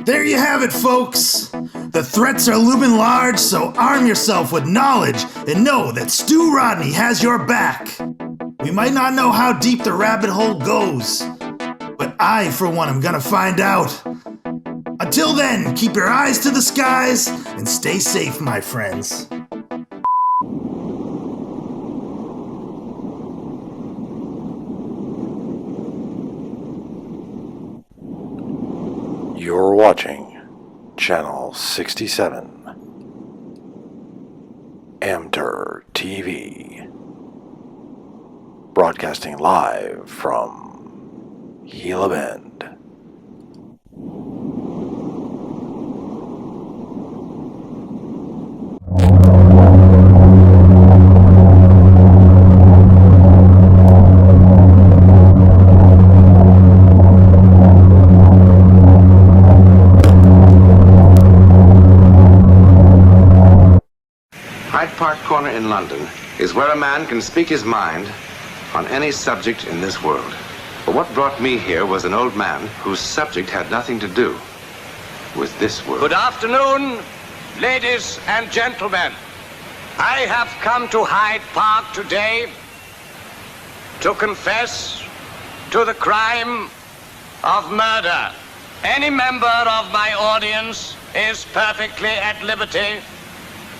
There you have it, folks. The threats are looming large, so arm yourself with knowledge and know that Stu Rodney has your back. We might not know how deep the rabbit hole goes, but I, for one, am gonna find out. Until then, keep your eyes to the skies and stay safe, my friends. You're watching Channel 67, Amter TV, broadcasting live from Gila Bend. Park Corner in London is where a man can speak his mind on any subject in this world. But what brought me here was an old man whose subject had nothing to do with this world. Good afternoon, ladies and gentlemen. I have come to Hyde Park today to confess to the crime of murder. Any member of my audience is perfectly at liberty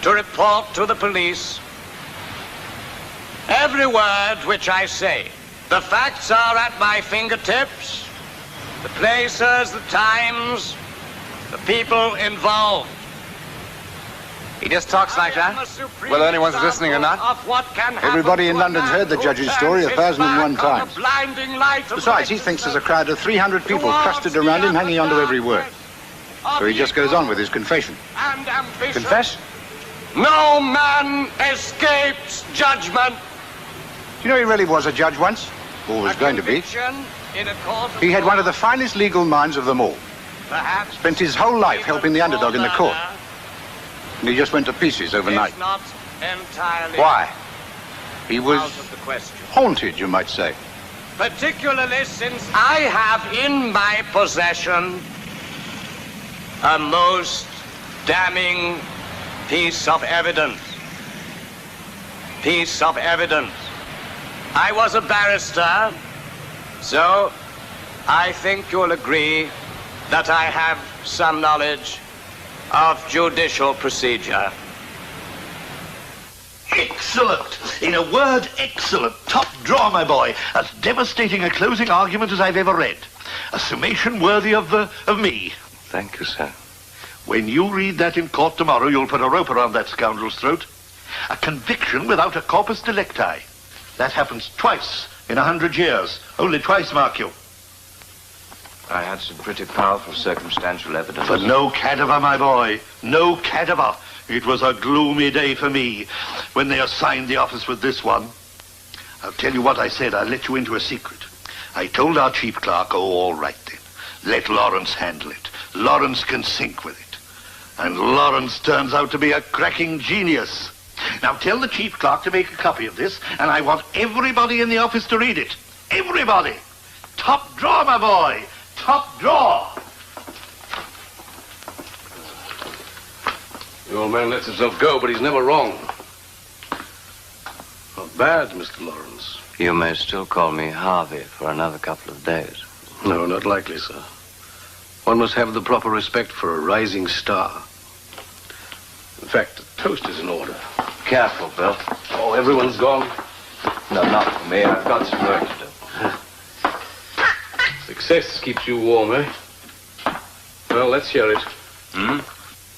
to report to the police every word which I say. The facts are at my fingertips, the places, the times, the people involved. He just talks like that? Whether anyone's listening or not? Everybody in London's heard the judge's story 1,001 times. Besides, he thinks there's a crowd of 300 people clustered around him, hanging on to every word. So he just goes on with his confession. Confess? No man escapes judgment. Do you know he really was a judge once? Or was going to be. He had one of the finest legal minds of them all. Spent his whole life helping the underdog in the court. And he just went to pieces overnight. Why? He was haunted, you might say. Particularly since I have in my possession a most damning piece of evidence. Piece of evidence. I was a barrister, so I think you'll agree that I have some knowledge of judicial procedure. Excellent. In a word, excellent. Top draw, my boy. As devastating a closing argument as I've ever read. A summation worthy of me. Thank you, sir. When you read that in court tomorrow, you'll put a rope around that scoundrel's throat. A conviction without a corpus delicti. That happens twice in 100 years. Only twice, mark you. I had some pretty powerful circumstantial evidence. But no cadaver, my boy. No cadaver. It was a gloomy day for me when they assigned the office with this one. I'll tell you what I said. I'll let you into a secret. I told our chief clerk, oh, all right then. Let Lawrence handle it. Lawrence can sink with it. And Lawrence turns out to be a cracking genius. Now tell the chief clerk to make a copy of this, and I want everybody in the office to read it. Everybody. Top draw, my boy. Top draw. The old man lets himself go, but he's never wrong. Not bad, Mr. Lawrence. You may still call me Harvey for another couple of days. No, not likely, sir. One must have the proper respect for a rising star. In fact, the toast is in order. Careful, Bill. Oh, everyone's gone? No, not for me. I've got some work to do. Success keeps you warm, eh? Well, let's hear it. Hmm?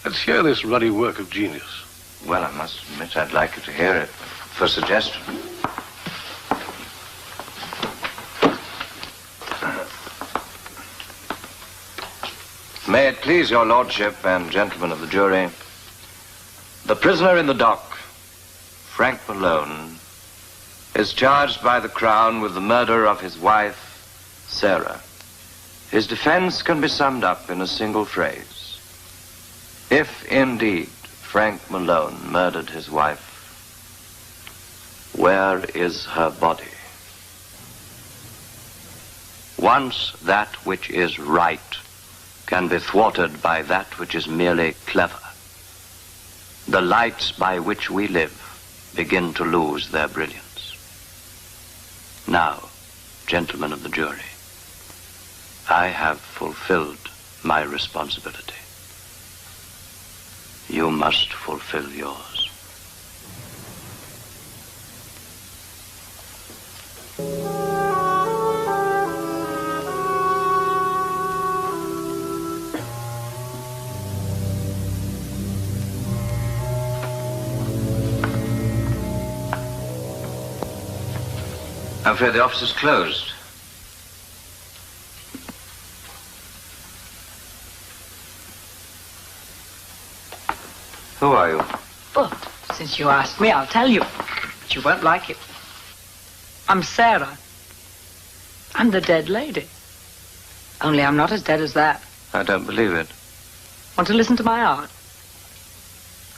Let's hear this ruddy work of genius. Well, I must admit I'd like you to hear it for suggestion. May it please your lordship and gentlemen of the jury, the prisoner in the dock, Frank Malone, is charged by the Crown with the murder of his wife, Sarah. His defense can be summed up in a single phrase. If indeed Frank Malone murdered his wife, where is her body? Once that which is right can be thwarted by that which is merely clever. The lights by which we live begin to lose their brilliance. Now, gentlemen of the jury, I have fulfilled my responsibility. You must fulfill yours. I'm afraid the office is closed. Who are you? Well, since you asked me, I'll tell you. But you won't like it. I'm Sarah. I'm the dead lady. Only I'm not as dead as that. I don't believe it. Want to listen to my art?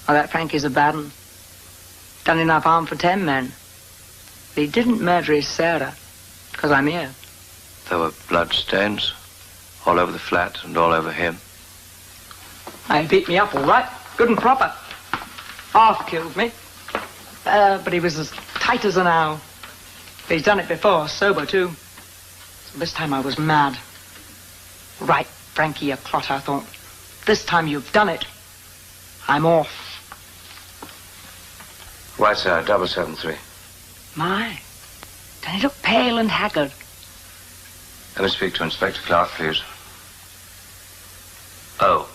Oh, that Frankie's a bad one. Done enough harm for 10 men. But he didn't murder his Sarah, because I'm here. There were blood stains all over the flat and all over him. He beat me up all right, good and proper. Half killed me. But he was as tight as an owl. But he's done it before, sober too. So this time I was mad. Right, Frankie, you clot, I thought. This time you've done it. I'm off. White sir, 773. My, don't he look pale and haggard? Let me speak to Inspector Clark, please. Oh.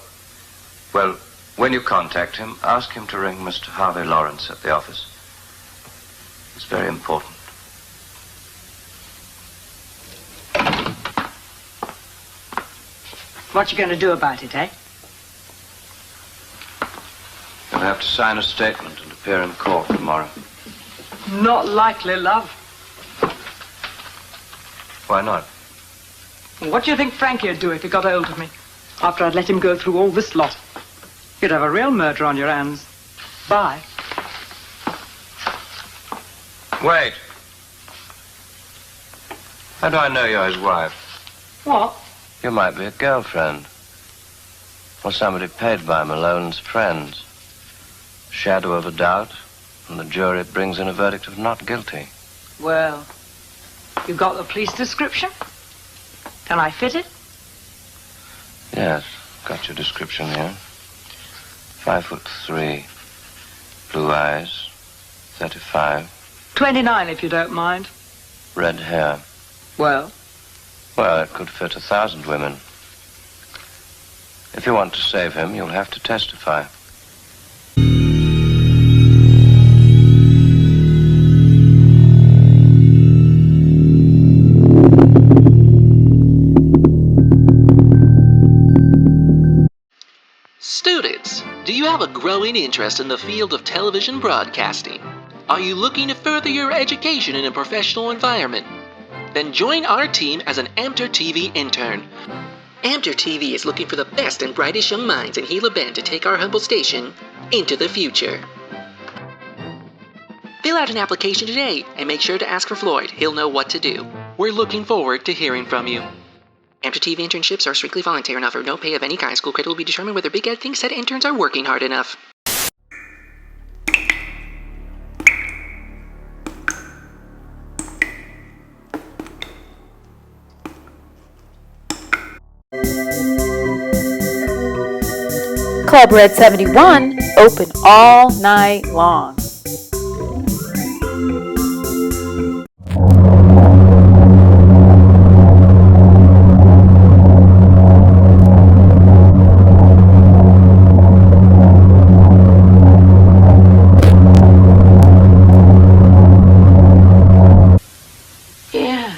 Well, when you contact him, ask him to ring Mr. Harvey Lawrence at the office. It's very important. What you going to do about it, eh? You'll have to sign a statement and appear in court tomorrow. Not likely, love. Why not? What do you think Frankie'd do if he got hold of me? After I'd let him go through all this lot? You'd have a real murder on your hands. Bye. Wait. How do I know you're his wife? What? You might be a girlfriend. Or somebody paid by Malone's friends. Shadow of a doubt, and the jury brings in a verdict of not guilty. Well, you got the police description? Can I fit it? Yes, got your description here. 5'3", blue eyes, 35. 29, if you don't mind. Red hair. Well? Well, it could fit 1,000 women. If you want to save him, you'll have to testify. Students, do you have a growing interest in the field of television broadcasting? Are you looking to further your education in a professional environment? Then join our team as an Amter TV intern. Amter TV is looking for the best and brightest young minds in Gila Bend to take our humble station into the future. Fill out an application today and make sure to ask for Floyd. He'll know what to do. We're looking forward to hearing from you. Amter TV internships are strictly voluntary and offer no pay of any kind. School credit will be determined whether Big Ed thinks that interns are working hard enough. Club Red 71, open all night long. Yeah.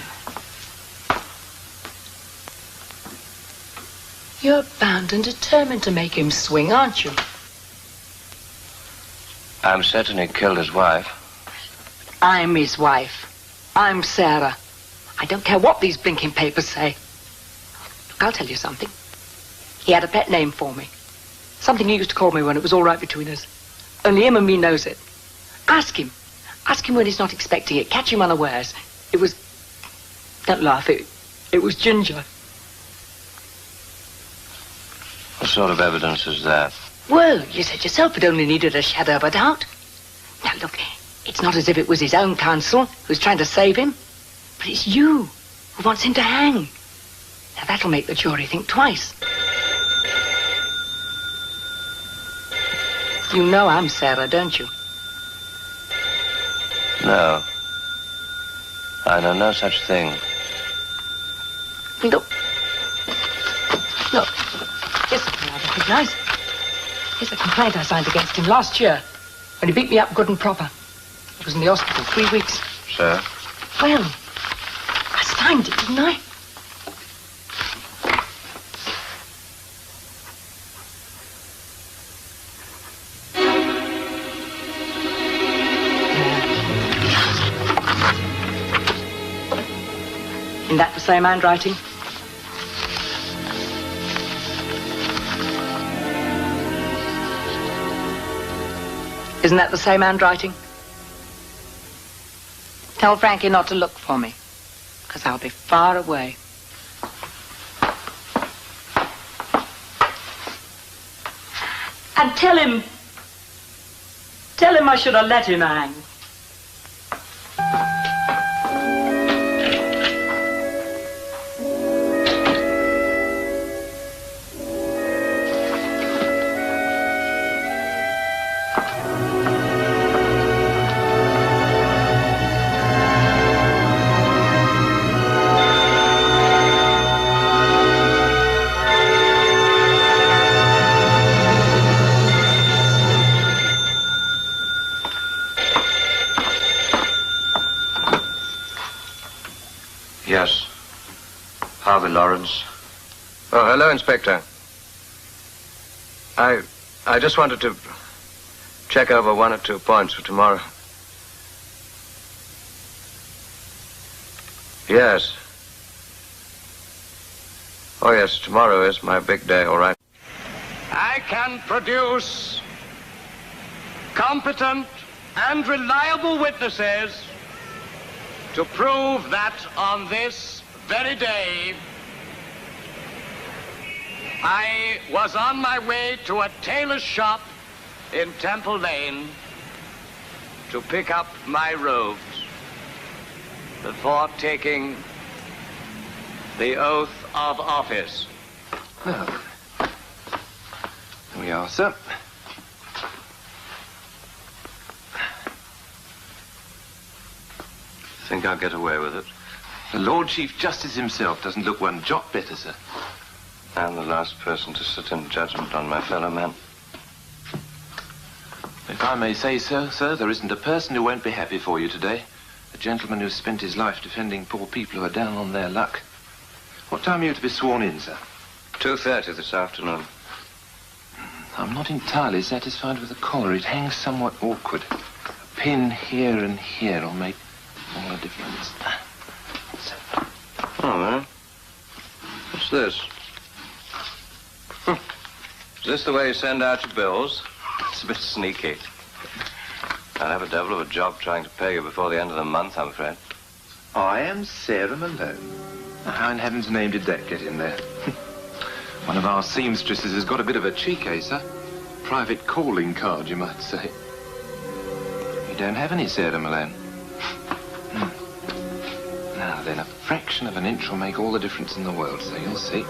You're bound and determined to make him swing, aren't you? I'm certain he killed his wife. I'm his wife. I'm Sarah. I don't care what these blinking papers say. Look, I'll tell you something. He had a pet name for me. Something he used to call me when it was all right between us. Only him and me knows it. Ask him. Ask him when he's not expecting it. Catch him unawares. It was... Don't laugh. It was Ginger. What sort of evidence is that? Well, you said yourself it only needed a shadow of a doubt. Now, look, it's not as if it was his own counsel who's trying to save him, but it's you who wants him to hang. Now, that'll make the jury think twice. You know I'm Sarah, don't you? No. I know no such thing. Look. Look. Here's something I recognize. Here's a complaint I signed against him last year when he beat me up good and proper. I was in the hospital 3 weeks. Sir? Well, I signed it, didn't I? Isn't that the same handwriting? Isn't that the same handwriting? Tell Frankie not to look for me, because I'll be far away. And tell him I should have let him hang. Yes. Harvey Lawrence. Oh, hello, Inspector. I just wanted to check over 1 or 2 points for tomorrow. Yes. Oh, yes, tomorrow is my big day, all right. I can produce competent and reliable witnesses to prove that on this very day, I was on my way to a tailor's shop in Temple Lane to pick up my robes before taking the oath of office. Well, here we are, sir. Think I'll get away with it? The Lord Chief Justice himself doesn't look one jot better, sir. I'm the last person to sit in judgment on my fellow man. If I may say so, sir, there isn't a person who won't be happy for you today. A gentleman who's spent his life defending poor people who are down on their luck. What time are you to be sworn in, sir? 2:30 this afternoon. I'm not entirely satisfied with the collar. It hangs somewhat awkward. A pin here and here will make all the difference. Oh, man. What's this? Is this the way you send out your bills? It's a bit sneaky. I'll have a devil of a job trying to pay you before the end of the month, I'm afraid. I am Sarah Malone. How in heaven's name did that get in there? One of our seamstresses has got a bit of a cheek, eh, sir? Private calling card, you might say. You don't have any, Sarah Malone? Now then, a fraction of an inch will make all the difference in the world, so you'll see.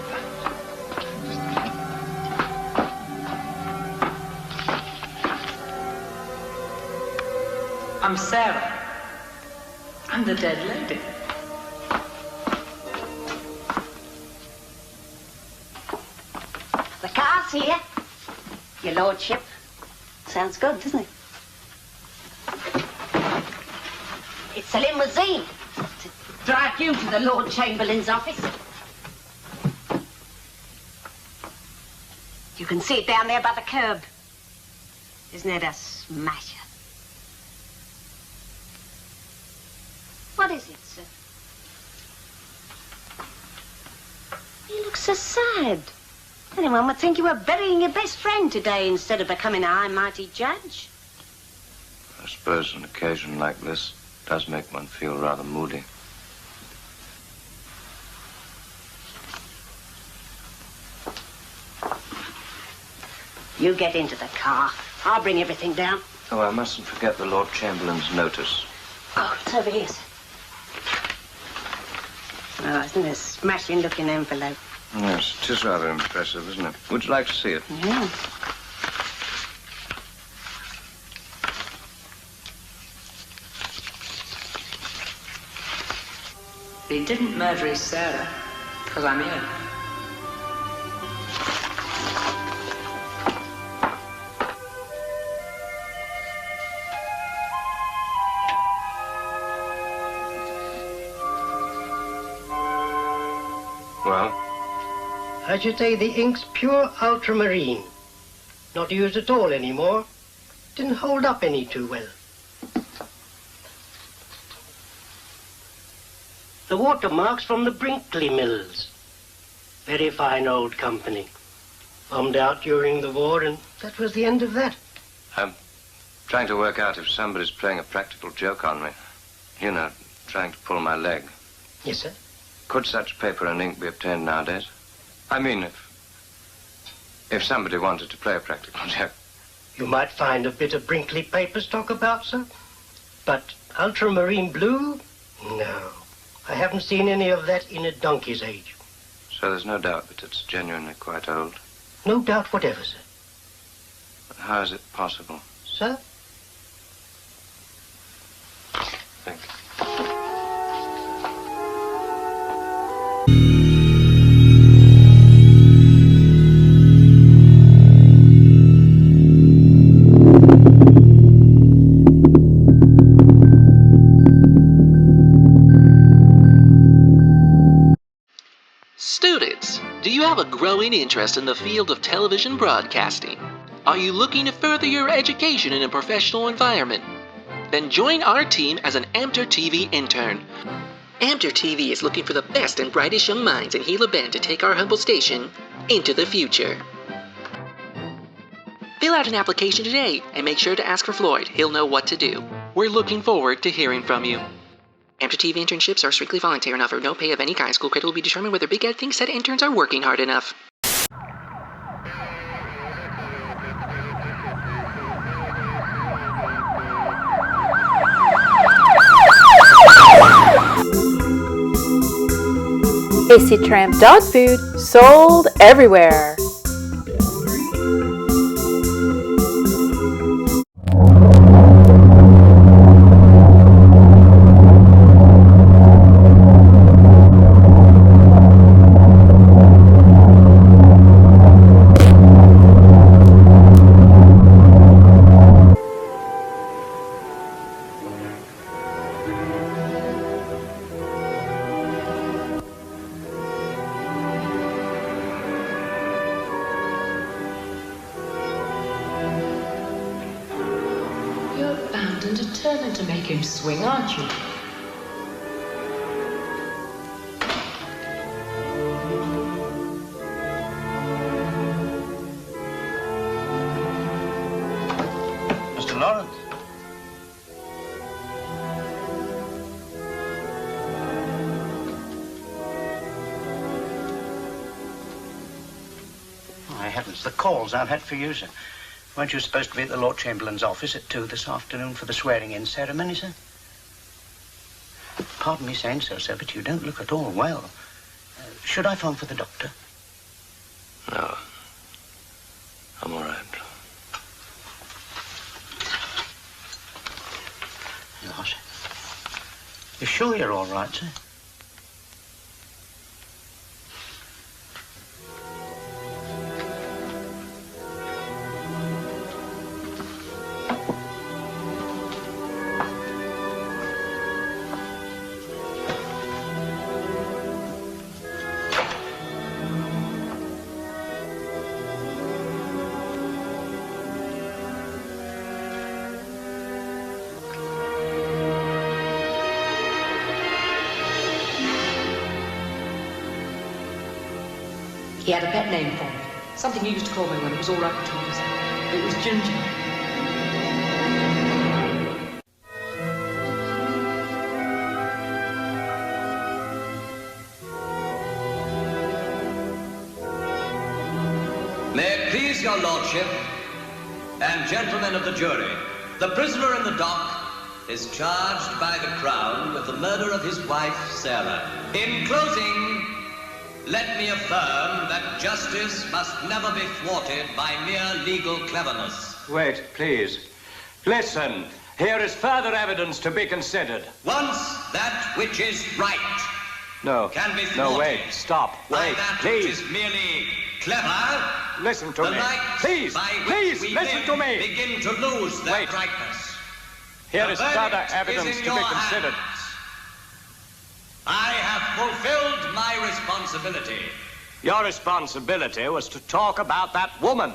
I'm Sarah. I'm the dead lady. The car's here, your lordship. Sounds good, doesn't it? It's a limousine to drive you to the Lord Chamberlain's office. You can see it down there by the curb. Isn't it a smasher? What is it, sir? You look so sad. Anyone would think you were burying your best friend today instead of becoming a high mighty judge. I suppose an occasion like this does make one feel rather moody. You get into the car. I'll bring everything down. Oh, I mustn't forget the Lord Chamberlain's notice. Oh, it's over here, sir. Oh, isn't it a smashing-looking envelope? Yes, it is rather impressive, isn't it? Would you like to see it? Yeah. He didn't murder his Sarah, because I'm here. Well? I should say the ink's pure ultramarine. Not used at all anymore. Didn't hold up any too well. The watermark's from the Brinkley Mills. Very fine old company. Bombed out during the war, and that was the end of that. I'm trying to work out if somebody's playing a practical joke on me. You know, trying to pull my leg. Yes, sir? Could such paper and ink be obtained nowadays? I mean, if somebody wanted to play a practical joke. You might find a bit of Brinkley paper stock about, sir. But ultramarine blue? No. I haven't seen any of that in a donkey's age. So there's no doubt that it's genuinely quite old? No doubt whatever, sir. But how is it possible? Sir? Thank you. Students, do you have a growing interest in the field of television broadcasting? Are you looking to further your education in a professional environment? Then join our team as an Amter TV intern. Amter TV is looking for the best and brightest young minds in Gila Bend to take our humble station into the future. Fill out an application today and make sure to ask for Floyd. He'll know what to do. We're looking forward to hearing from you. Amter TV internships are strictly voluntary and offer no pay of any kind. School credit will be determined whether Big Ed thinks said interns are working hard enough. AC Tramp dog food sold everywhere. Determined to make him swing, aren't you? Mr. Lawrence. My heavens, the calls I've had for you, sir. Weren't you supposed to be at the Lord Chamberlain's office at 2 this afternoon for the swearing-in ceremony, sir? Pardon me saying so, sir, but you don't look at all well. Should I phone for the doctor? No. I'm all right. No, sir. You sure you're all right, sir? He had a pet name for me. Something he used to call me when it was all right between us. It was Ginger. May it please your lordship, and gentlemen of the jury, the prisoner in the dock is charged by the Crown with the murder of his wife, Sarah. In closing, let me affirm that justice must never be thwarted by mere legal cleverness. Wait, please. Listen, here is further evidence to be considered. Once that which is right No. can be No, thwarted wait. Stop. by Wait, that please. which is merely clever, Listen to the me. lights Please, by which please, we listen live to me. begin to lose their Wait. brightness. Here The is further verdict evidence is in to be your considered. hands. I have fulfilled my responsibility. Your responsibility was to talk about that woman.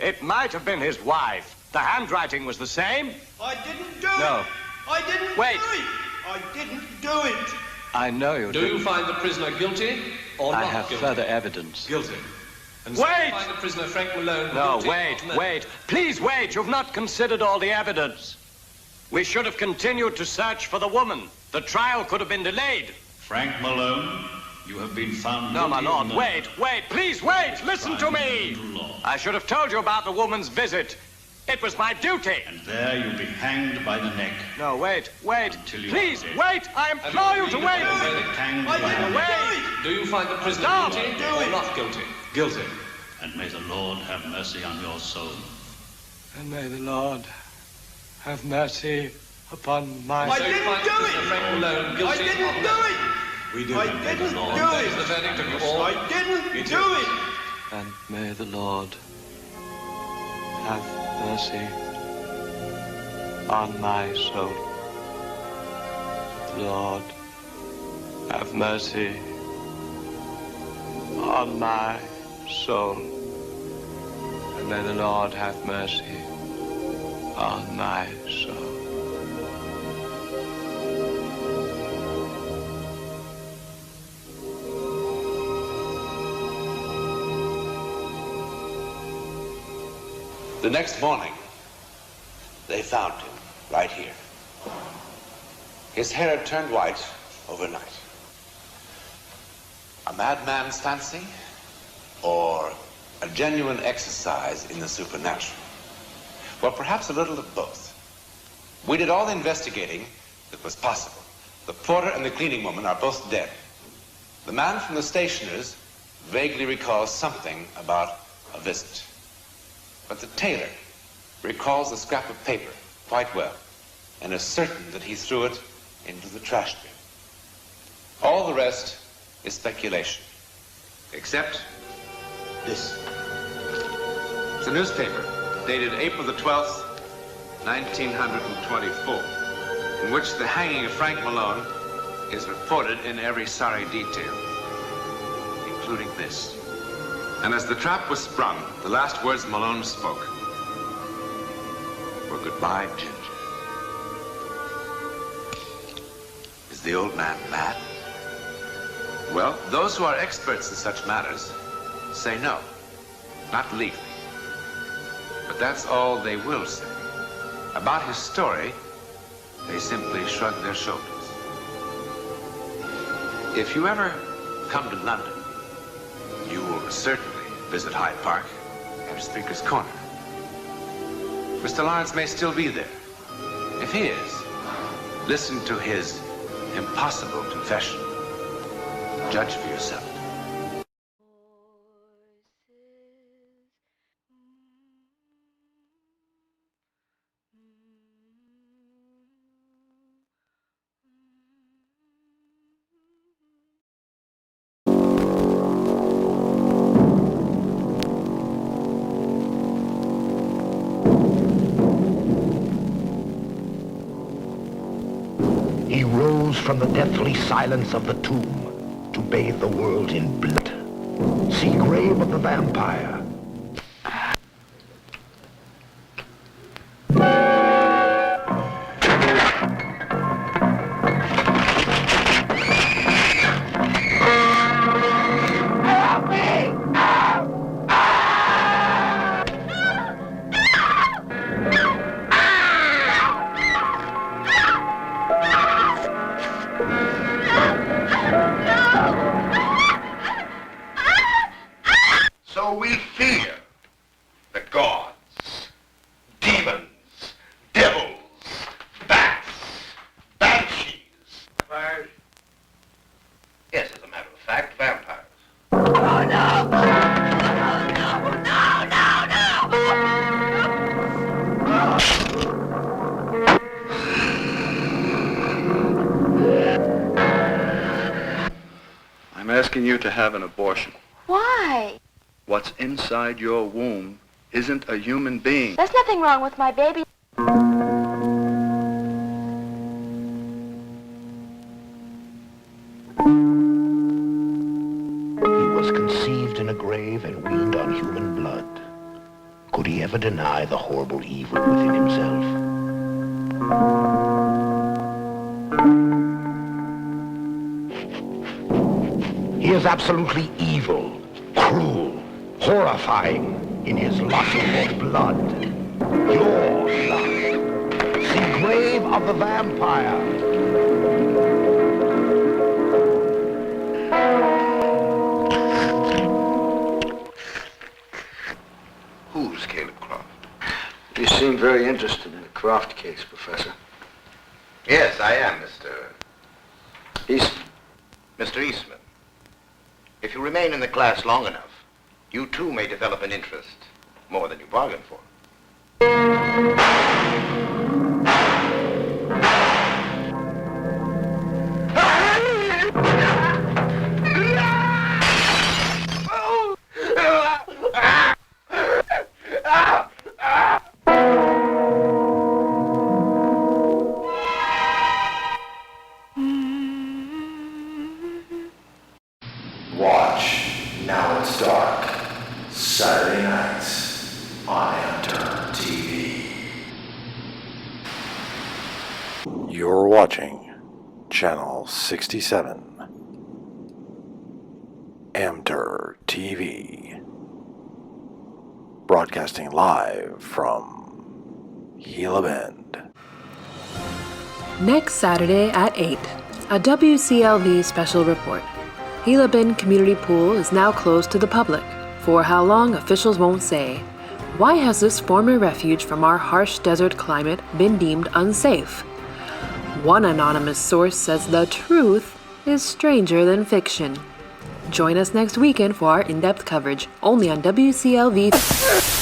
It might have been his wife. The handwriting was the same. I didn't do No. it. I didn't Wait. do it. I didn't do it. I know you Do you find the prisoner guilty or I not have guilty? further evidence. Guilty. And so Wait! you find the prisoner Frank Malone No, guilty wait, of murder? wait. Please wait. You've not considered all the evidence. We should have continued to search for the woman. The trial could have been delayed. Frank Malone, you have been found No, my guilty of lord, murder. wait, please wait. Listen to me. I should have told you about the woman's visit. It was my duty. And there you'll be hanged by the neck. No, wait. Until you Please, are dead. wait. I implore you to wait. Hanged by the neck. Wait. Do you find the prisoner Stop. guilty or not guilty? Guilty. And may the Lord have mercy on your soul. And may the Lord have mercy upon my I So you didn't find do the prisoner it. Frank Malone I guilty didn't of do murder? it. We do I have didn't the Lord. do That it. is the verdict of you all. I didn't do it. And may the Lord have mercy on my soul. Lord, have mercy on my soul. And may the Lord have mercy on my soul. The next morning, they found him right here. His hair had turned white overnight. A madman's fancy or a genuine exercise in the supernatural? Well, perhaps a little of both. We did all the investigating that was possible. The porter and the cleaning woman are both dead. The man from the stationer's vaguely recalls something about a visit. But the tailor recalls the scrap of paper quite well and is certain that he threw it into the trash bin. All the rest is speculation, except this. It's a newspaper dated April the 12th, 1924, in which the hanging of Frank Malone is reported in every sorry detail, including this. And as the trap was sprung, the last words Malone spoke were, "Goodbye, Ginger." Is the old man mad? Well, those who are experts in such matters say no, not legally. But that's all they will say. About his story, they simply shrug their shoulders. If you ever come to London, you will certainly visit Hyde Park and Speaker's Corner. Mr. Lawrence may still be there. If he is, listen to his impossible confession. Judge for yourself. He rose from the deathly silence of the tomb to bathe the world in blood. See Grave of the Vampire. So we fear the gods, you to have an abortion. Why? What's inside your womb isn't a human being. There's nothing wrong with my baby. He was conceived in a grave and weaned on human blood. Could he ever deny the horrible evil within himself? He is absolutely evil, cruel, horrifying in his lust for blood. Your blood. The grave of the vampire. Who's Caleb Croft? You seem very interested in the Croft case, Professor. Yes, I am, Mr. Eastman. Mr. Eastman. If you remain in the class long enough, you too may develop an interest, more than you bargained for. Watch Now It's Dark, Saturday nights on Amter TV. You're watching Channel 67, Amter TV, broadcasting live from Gila Bend. Next Saturday at 8, a WCLV special report. Gila Bend Community Pool is now closed to the public. For how long, officials won't say. Why has this former refuge from our harsh desert climate been deemed unsafe? One anonymous source says the truth is stranger than fiction. Join us next weekend for our in-depth coverage, only on WCLV.